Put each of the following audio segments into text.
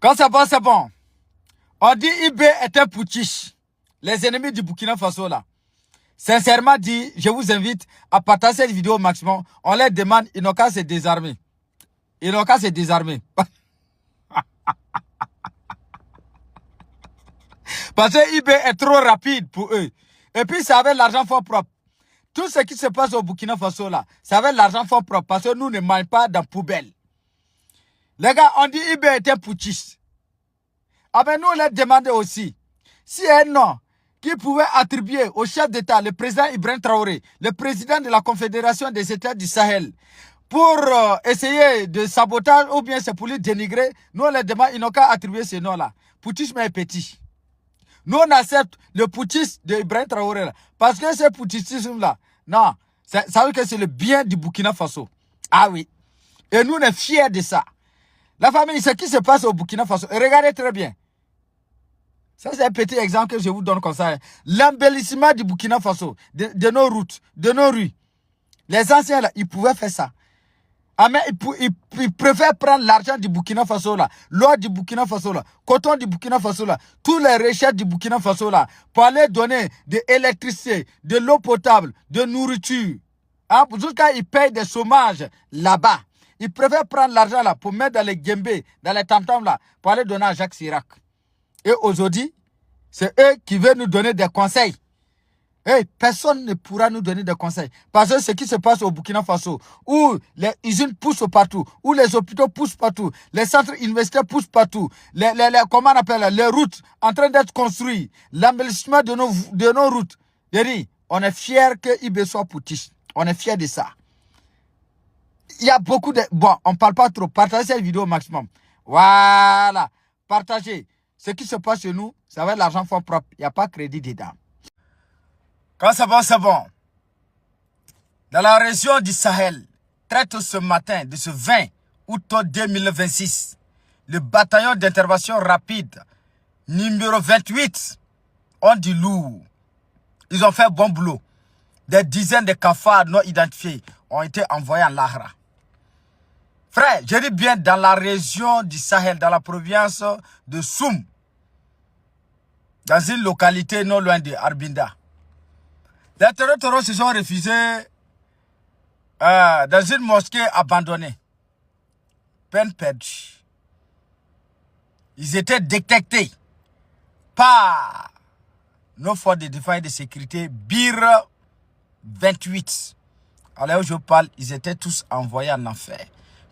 Quand c'est bon, c'est bon. On dit IB est un putschiste. Les ennemis du Burkina Faso là. Sincèrement dit, je vous invite à partager cette vidéo au maximum. On leur demande, ils n'ont qu'à se désarmer. Ils n'ont qu'à se désarmer. Parce que IB est trop rapide pour eux. Et puis, c'est avec l'argent fort propre. Tout ce qui se passe au Burkina Faso là, c'est avec l'argent fort propre. Parce que nous ne mangeons pas dans la poubelle. Les gars, on dit IB est un putschiste. Ah ben nous, on leur demande aussi, si un nom qui pouvait attribuer au chef d'État, le président Ibrahim Traoré, le président de la Confédération des États du Sahel, pour essayer de sabotage ou bien c'est pour lui dénigrer, nous on leur demande, ils n'ont qu'à attribuer ce nom-là. Putschisme est petit. Nous on accepte le putschisme d'Ibrahim Traoré là, parce que ce putschisme-là, non, ça veut dire que c'est le bien du Burkina Faso. Ah oui. Et nous on est fiers de ça. La famille, ce qui se passe au Burkina Faso, regardez très bien. Ça, c'est un petit exemple que je vous donne comme ça. L'embellissement du Burkina Faso, de nos routes, de nos rues. Les anciens, là, ils pouvaient faire ça. Ah, mais ils préfèrent prendre l'argent du Burkina Faso, là, l'or du Burkina Faso, là, coton du Burkina Faso, là, tous les recherches du Burkina Faso, là, pour aller donner de l'électricité, de l'eau potable, de nourriture. Hein, jusqu'à ils payent des chômages là-bas. Ils préfèrent prendre l'argent, là, pour mettre dans les guembés, dans les tam-tams, là, pour aller donner à Jacques Chirac. Et aujourd'hui, c'est eux qui veulent nous donner des conseils. Hey, personne ne pourra nous donner des conseils. Parce que ce qui se passe au Burkina Faso, où les usines poussent partout, où les hôpitaux poussent partout, les centres universitaires poussent partout, comment on appelle, les routes en train d'être construites, l'embellissement de nos routes. On est fiers que IB soit putschiste. On est fiers de ça. Il y a beaucoup de... Bon, on ne parle pas trop. Partagez cette vidéo au maximum. Voilà. Partagez. Ce qui se passe chez nous, ça va être l'argent fort propre. Il n'y a pas de crédit dedans. Quand c'est bon, c'est bon. Dans la région du Sahel, très tôt ce matin, de ce 20 août 2026, le bataillon d'intervention rapide, numéro 28, ont du lourd. Ils ont fait bon boulot. Des dizaines de cafards non identifiés ont été envoyés en Lahra. Frère, je dis bien dans la région du Sahel, dans la province de Soum, dans une localité non loin de Arbinda. Les terroristes se sont refusés dans une mosquée abandonnée. Peine perdue. Ils étaient détectés par nos forces de défense et de sécurité BIR 28. Alors où je parle, ils étaient tous envoyés en enfer.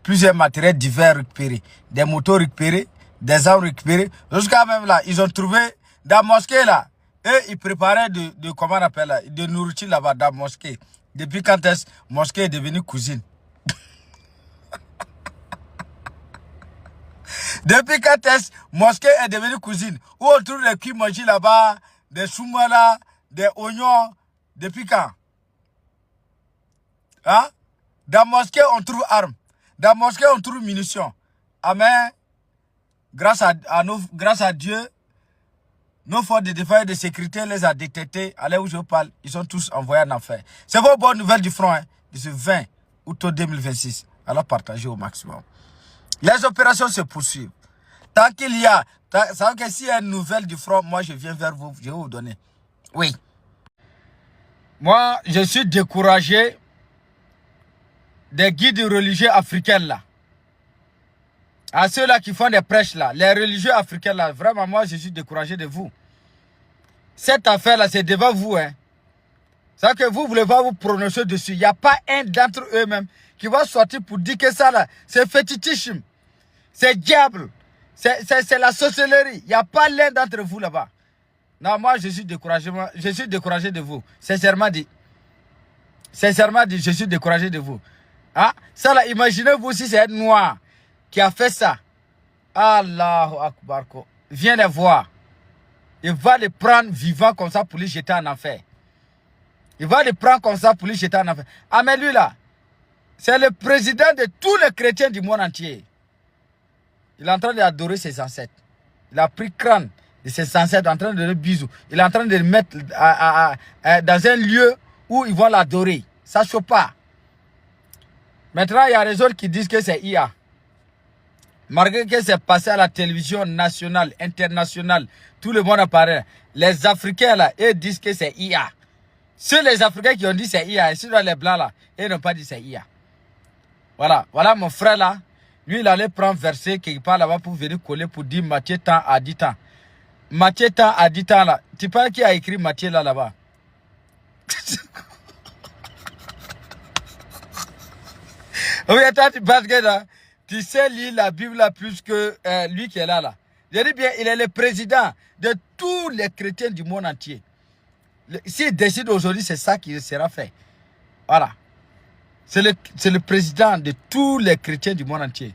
Plusieurs matériels divers récupérés. Des motos récupérés, des armes récupérées. Jusqu'à même là, ils ont trouvé dans la mosquée là. Et ils préparaient comment on appelle là, de nourriture là-bas dans la mosquée. Depuis quand est-ce que la mosquée est devenue cuisine? Depuis quand est-ce que la mosquée est devenue cuisine? Où on trouve les cuits mangés là-bas, des soumala, des oignons. Depuis quand? Hein? Dans la mosquée, on trouve armes. Dans la mosquée, on trouve munitions. Amen. Grâce à Dieu, nos forces de défense et de sécurité les a détectés. Allez où je parle, ils sont tous envoyés en enfer. C'est vos bonnes nouvelles du front, hein, de ce 20 août 2026. Alors partagez au maximum. Les opérations se poursuivent. Tant qu'il y a, ça veut dire que s'il y a une nouvelle du front, moi je viens vers vous, je vais vous donner. Oui. Moi, je suis découragé des guides religieux africains là. À ceux-là qui font des prêches là, les religieux africains là, vraiment moi je suis découragé de vous. Cette affaire-là, c'est devant vous. Hein. C'est que vous ne voulez pas vous prononcer dessus. Il n'y a pas un d'entre eux-mêmes qui va sortir pour dire que ça là, c'est fétichisme. C'est diable. C'est la sorcellerie. Il n'y a pas l'un d'entre vous là-bas. Non, moi je suis découragé. Je suis découragé de vous. Sincèrement dit. Sincèrement dit, je suis découragé de vous. Hein? Ça là, imaginez-vous si c'est un noir qui a fait ça. Allahu Akbar. Viens les voir. Il va les prendre vivants comme ça pour les jeter en enfer. Il va les prendre comme ça pour les jeter en enfer. Ah mais lui là, c'est le président de tous les chrétiens du monde entier. Il est en train d'adorer ses ancêtres. Il a pris crâne de ses ancêtres en train de le bisou. Il est en train de le mettre dans un lieu où ils vont l'adorer. Ça ne choque pas. Maintenant, il y a des autres qui disent que c'est IA. Malgré que c'est passé à la télévision nationale, internationale, tout le monde apparaît. Les Africains là, ils disent que c'est IA. Ceux les Africains qui ont dit c'est IA, et ceux les Blancs là, ils n'ont pas dit c'est IA. Voilà, voilà mon frère là. Lui, il allait prendre verset quelque part là-bas pour venir coller pour dire Matthieu temps à 10 ans. Matthieu temps à 10 ans là. Tu penses qui a écrit Matthieu là-bas? Oui, toi, tu penses que là, tu sais lire la Bible là plus que lui qui est là. Je dis bien, il est le président de tous les chrétiens du monde entier. S'il décide aujourd'hui, c'est ça qui sera fait. Voilà. C'est le président de tous les chrétiens du monde entier.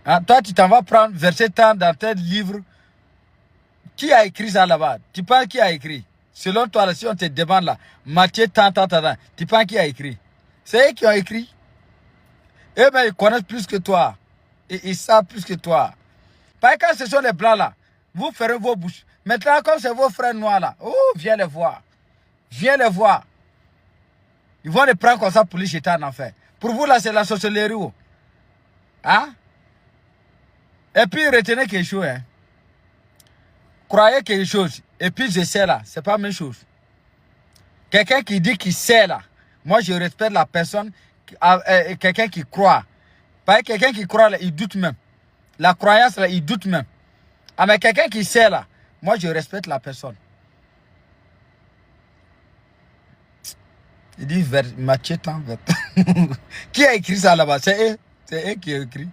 Hein? Toi, tu t'en vas prendre verset temps dans tel livre. Qui a écrit ça là-bas? Tu penses qui a écrit? Selon toi, là, si on te demande là, Matthieu tant, tu penses qui a écrit? C'est eux qui ont écrit. Eh bien, ils connaissent plus que toi. Et ils savent plus que toi. Parce que quand ce sont les blancs là, vous ferez vos bouches. Maintenant, comme c'est vos frères noirs là, oh, viens les voir. Viens les voir. Ils vont les prendre comme ça pour les jeter en enfer. Pour vous là, c'est la sorcellerie. Hein? Et puis, retenez quelque chose. Hein? Croyez quelque chose. Et puis, je sais là, c'est pas la même chose. Quelqu'un qui dit qu'il sait là, moi je respecte la personne. Quelqu'un qui croit. Pas quelqu'un qui croit là, il doute même. La croyance là, il doute même. Ah mais quelqu'un qui sait là, moi je respecte la personne. Il dit Matthieu temps. Qui a écrit ça là-bas? C'est eux. C'est eux qui ont écrit.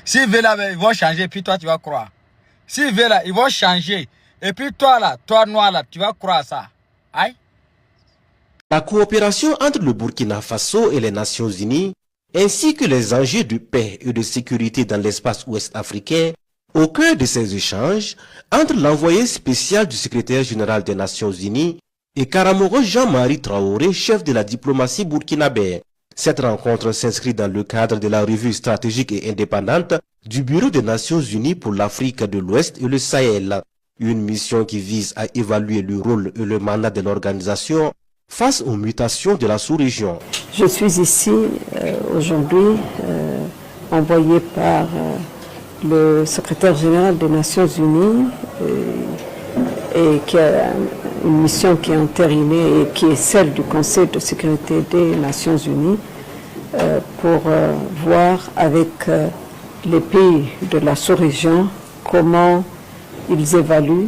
S'ils veulent là, ils vont changer, puis toi tu vas croire. S'ils veulent là, ils vont changer. Et puis toi là, toi noir là, tu vas croire à ça. Aïe. La coopération entre le Burkina Faso et les Nations Unies, ainsi que les enjeux de paix et de sécurité dans l'espace ouest africain, au cœur de ces échanges, entre l'envoyé spécial du secrétaire général des Nations Unies et Karamoko Jean-Marie Traoré, chef de la diplomatie burkinabé. Cette rencontre s'inscrit dans le cadre de la revue stratégique et indépendante du Bureau des Nations Unies pour l'Afrique de l'Ouest et le Sahel, une mission qui vise à évaluer le rôle et le mandat de l'organisation face aux mutations de la sous-région. Je suis ici aujourd'hui envoyé par le secrétaire général des Nations Unies et qui a une mission qui est entérinée et qui est celle du Conseil de sécurité des Nations Unies pour voir avec les pays de la sous-région comment ils évaluent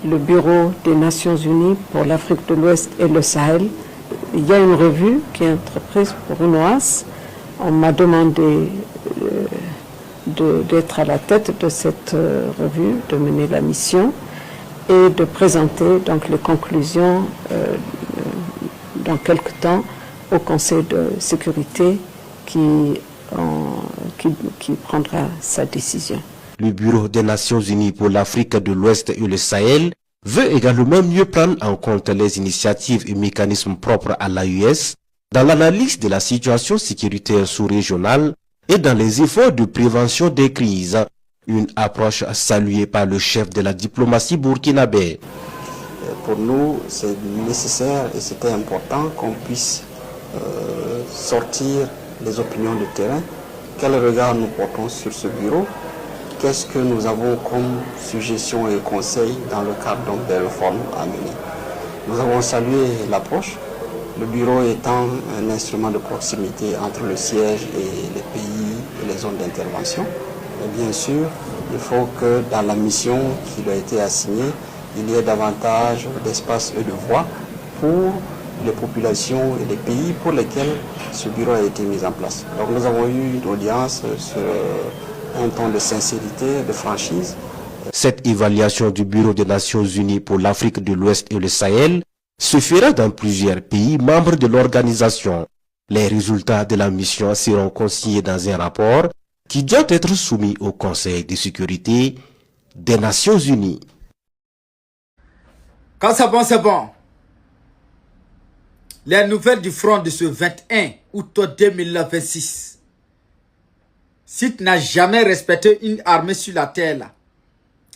le Bureau des Nations Unies pour l'Afrique de l'Ouest et le Sahel. Il y a une revue qui est entreprise pour UNOAS. On m'a demandé d'être à la tête de cette revue, de mener la mission et de présenter donc les conclusions dans quelque temps au Conseil de sécurité qui prendra sa décision. Le Bureau des Nations Unies pour l'Afrique de l'Ouest et le Sahel veut également mieux prendre en compte les initiatives et mécanismes propres à l'AES dans l'analyse de la situation sécuritaire sous-régionale et dans les efforts de prévention des crises, une approche saluée par le chef de la diplomatie burkinabé. Pour nous, c'est nécessaire et c'était important qu'on puisse sortir les opinions de terrain. Quel regard nous portons sur ce bureau? Qu'est-ce que nous avons comme suggestions et conseils dans le cadre des réformes à mener? Nous avons salué l'approche, le bureau étant un instrument de proximité entre le siège et les pays et les zones d'intervention. Et bien sûr, il faut que dans la mission qui lui a été assignée, il y ait davantage d'espace et de voix pour les populations et les pays pour lesquels ce bureau a été mis en place. Donc nous avons eu une audience sur un ton de sincérité, de franchise. Cette évaluation du Bureau des Nations Unies pour l'Afrique de l'Ouest et le Sahel se fera dans plusieurs pays membres de l'organisation. Les résultats de la mission seront consignés dans un rapport qui doit être soumis au Conseil de sécurité des Nations Unies. Quand c'est bon, c'est bon. Les nouvelles du front de ce 21 août 2026. Si tu n'as jamais respecté une armée sur la terre, là,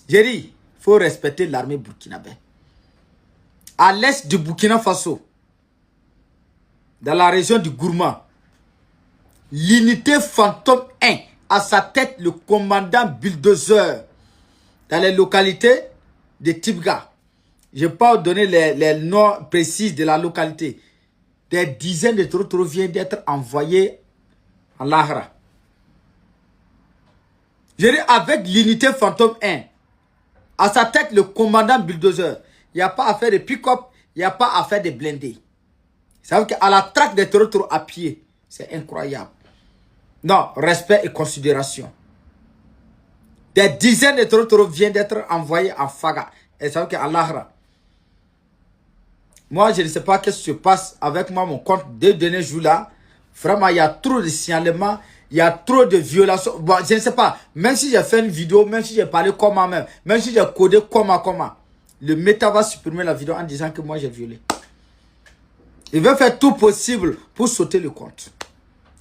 j'ai dit, il faut respecter l'armée burkinabé. À l'est du Burkina Faso, dans la région du Gourma, l'unité fantôme 1 À sa tête, le commandant Bulldozer. Dans les localités de Tibga. Je ne vais pas vous donner les noms précis de la localité. Des dizaines de Toro viennent d'être envoyés en Lahara. Je dis avec l'unité Fantôme 1. À sa tête, le commandant Bulldozer. Il n'y a pas à faire de pick-up. Il n'y a pas à faire de blindés. Ça veut dire qu'à la traque des Toro à pied. C'est incroyable. Non, respect et considération. Des dizaines de Toro viennent d'être envoyés en Faga. Et ça veut dire qu'à Lahara. Moi, je ne sais pas qu'est-ce qui se passe avec moi, mon compte, deux derniers jours-là. Vraiment, il y a trop de signalements, il y a trop de violations. Bon, je ne sais pas, même si j'ai fait une vidéo, même si j'ai parlé comment même si j'ai codé comment, le méta va supprimer la vidéo en disant que moi j'ai violé. Il veut faire tout possible pour sauter le compte.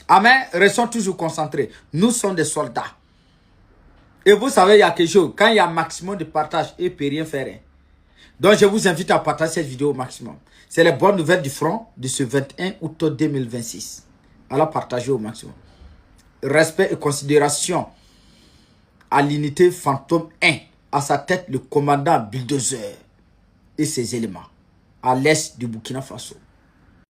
Amen, restons toujours concentrés. Nous sommes des soldats. Et vous savez, il y a quelque chose, quand il y a un maximum de partage, il ne peut rien faire. Donc, je vous invite à partager cette vidéo au maximum. C'est les bonnes nouvelles du front de ce 21 août 2026. Alors, partagez au maximum. Respect et considération à l'unité Fantôme 1. À sa tête, le commandant Bulldozer et ses éléments. À l'est du Burkina Faso.